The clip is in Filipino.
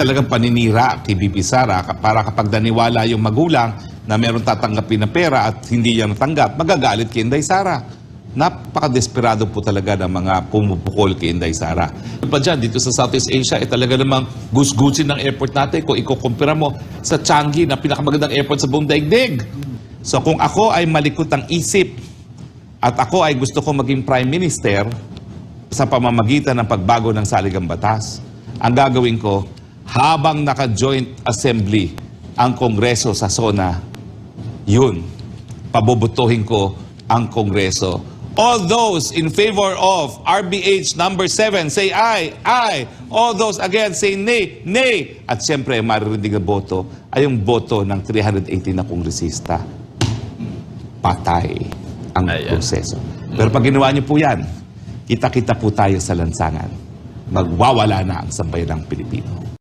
talagang paninira kay Bibi Sara para kapag naniwala yung magulang na meron tatanggapin na pera at hindi niya natanggap, magagalit kay Inday Sara. Napaka-desperado po talaga ng mga pumupukol kay Inday Sara. Pa dyan, dito sa Southeast Asia, talaga namang gusgusin ng airport natin kung ikukumpira mo sa Changi na pinakamagandang airport sa buong daigdig. So kung ako ay malikot ang isip at ako ay gusto ko maging Prime Minister sa pamamagitan ng pagbago ng saligang batas, ang gagawin ko, habang naka-joint assembly ang Kongreso sa SONA, yun, pabobotohin ko ang Kongreso. All those in favor of RBH number 7, say aye, aye. All those against, say nay, nay. At siyempre, maririnig na boto ay yung boto ng 318 na kongresista. Patay ang proseso. Pero pag ginawa niyo po yan, kita-kita po tayo sa lansangan. Magwawala na ang sambayanang Pilipino.